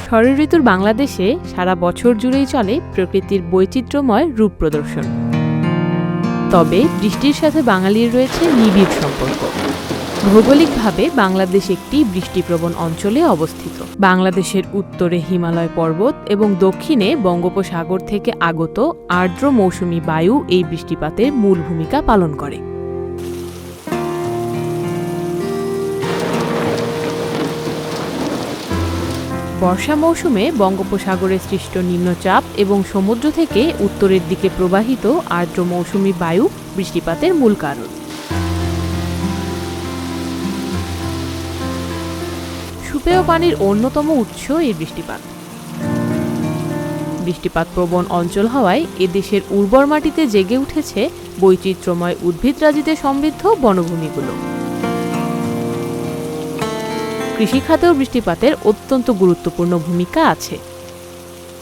ষড়ঋতুর বাংলাদেশে সারা বছর জুড়েই চলে প্রকৃতির বৈচিত্র্যময় রূপ প্রদর্শন। তবে বৃষ্টির সাথে বাঙালির রয়েছে নিবিড় সম্পর্ক। ভৌগোলিকভাবে বাংলাদেশ একটি বৃষ্টিপ্রবণ অঞ্চলে অবস্থিত। বাংলাদেশের উত্তরে হিমালয় পর্বত এবং দক্ষিণে বঙ্গোপসাগর থেকে আগত আর্দ্র মৌসুমী বায়ু এই বৃষ্টিপাতের মূল ভূমিকা পালন করে। বর্ষা মৌসুমে বঙ্গোপসাগরে সৃষ্ট নিম্নচাপ এবং সমুদ্র থেকে উত্তরের দিকে প্রবাহিত আর্দ্র মৌসুমী বায়ু বৃষ্টিপাতের মূল কারণ। সুপেয় পানির অন্যতম উৎস এই বৃষ্টিপাত। বৃষ্টিপাত প্রবণ অঞ্চল হওয়ায় এদেশের উর্বর মাটিতে জেগে উঠেছে বৈচিত্র্যময় উদ্ভিদরাজিতে সমৃদ্ধ বনভূমিগুলো। কৃষিখাতেও বৃষ্টিপাতের অত্যন্ত গুরুত্বপূর্ণ ভূমিকা আছে।